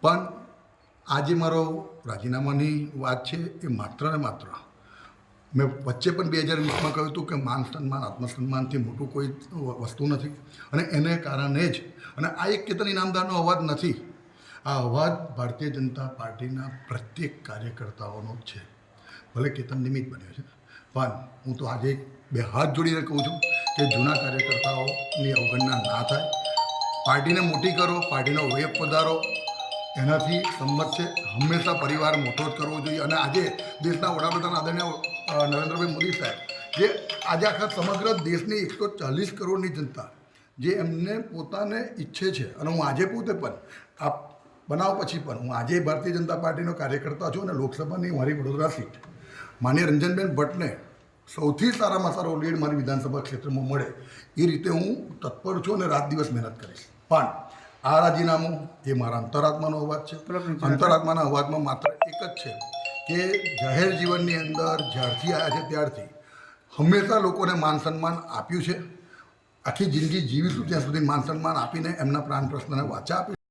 પણ આજે મારો રાજીનામાની વાત છે એ માત્ર ને માત્ર મેં વચ્ચે પણ 2020માં કહ્યું હતું કે માન સન્માન આત્મસન્માનથી મોટું કોઈ વસ્તુ નથી અને એને કારણે જ અને આ એક કેતન ઇનામદારનો અવાજ નથી, આ અવાજ ભારતીય જનતા પાર્ટીના પ્રત્યેક કાર્યકર્તાઓનો જ છે. ભલે કેતન નિમિત્ત બન્યો છે, પણ હું તો આજે બે હાથ જોડીને કહું છું કે જૂના કાર્યકર્તાઓની અવગણના ના થાય. પાર્ટીને મોટી કરો, પાર્ટીનો વેગ વધારો, એનાથી સંમત છે. હંમેશા પરિવાર મોટો જ કરવો જોઈએ. અને આજે દેશના વડાપ્રધાન આદરણીય નરેન્દ્રભાઈ મોદી સાહેબ, જે આજે આખા સમગ્ર દેશની 140 કરોડની જનતા જે એમને પોતાને ઈચ્છે છે, અને હું આજે પોતે પણ આ બનાવ પછી પણ હું આજે ભારતીય જનતા પાર્ટીનો કાર્યકર્તા છું અને લોકસભાની મારી વડોદરા સીટ માનીય રંજનબેન ભટ્ટને સૌથી સારામાં સારો લીડ મારી વિધાનસભા ક્ષેત્રમાં મળે એ રીતે હું તત્પર છું અને રાત દિવસ મહેનત કરીશ. પણ આ રાજીનામું એ મારા અંતરાત્માનો અવાજ છે. અંતરાત્માના અવાજમાં માત્ર એક જ છે કે જાહેર જીવનની અંદર જ્યારથી આવ્યા છે ત્યારથી હંમેશા લોકોને માન સન્માન આપ્યું છે. આખી જિંદગી જીવીશું ત્યાં સુધી માન સન્માન આપીને એમના પ્રાણ પ્રશ્નને વાચા આપી.